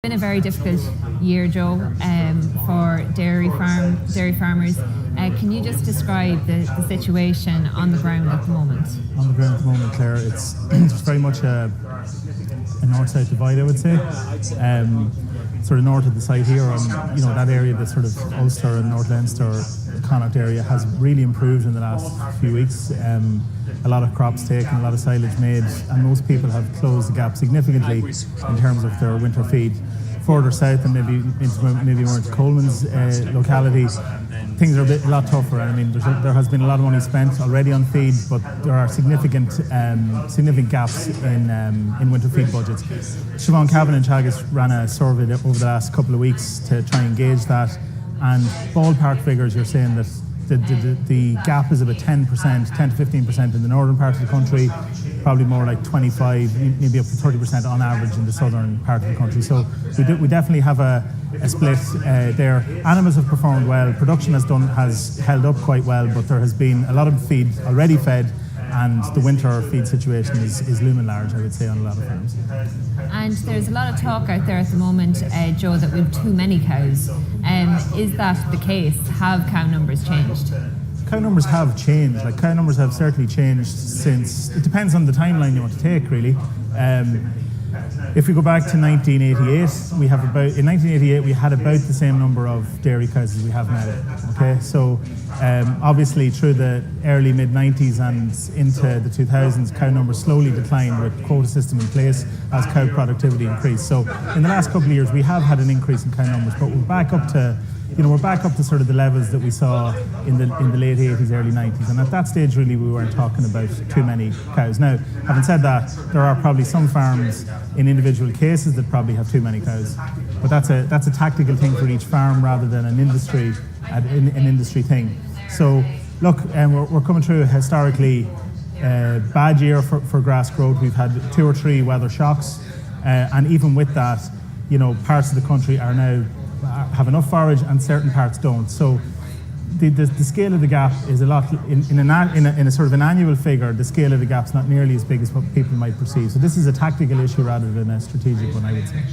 It's been a very difficult year, Joe, for dairy farmers. Can you just describe the situation on the ground at the moment? On the ground at the moment, Claire, it's very much a north-south divide, I would say. Sort of north of the site here, and that area, the sort of Ulster and North Leinster, Connacht area, has really improved in the last few weeks. A lot of crops taken, a lot of silage made, and most people have closed the gap significantly in terms of their winter feed. Further south and maybe more into Coleman's locality, things are a lot tougher. I mean, there has been a lot of money spent already on feed, but there are significant gaps in winter feed budgets. Siobhan Cavan and Teagasc ran a survey over the last couple of weeks to try and gauge that, and ballpark figures, you're saying that the gap is about 10% to 15% in the northern part of the country, probably more like 25, maybe up to 30% on average in the southern part of the country. So we definitely have a split there. Animals have performed well, production has held up quite well, but there has been a lot of feed already fed, and the winter feed situation is looming large, I would say, on a lot of farms. And there's a lot of talk out there at the moment, Joe, that we have too many cows. Is that the case? Have cow numbers changed? Cow numbers have changed. Cow numbers have certainly changed since. It depends on the timeline you want to take, really. If we go back to 1988, in 1988 we had about the same number of dairy cows as we have now. Okay, so obviously through the early mid-90s and into the 2000s, cow numbers slowly declined with quota system in place as cow productivity increased. So in the last couple of years we have had an increase in cow numbers, but we're back up to sort of the levels that we saw in the late 80s, early 90s, and at that stage really we weren't talking about too many cows. Now, having said that, there are probably some farms in individual cases that probably have too many cows, but that's a tactical thing for each farm rather than an industry thing. So look, we're coming through a historically bad year for grass growth. We've had 2 or 3 weather shocks, and even with that, parts of the country have enough forage and certain parts don't. So the scale of the gap is a lot in a sort of an annual figure. The scale of the gap's not nearly as big as what people might perceive. So this is a tactical issue rather than a strategic one, I would say.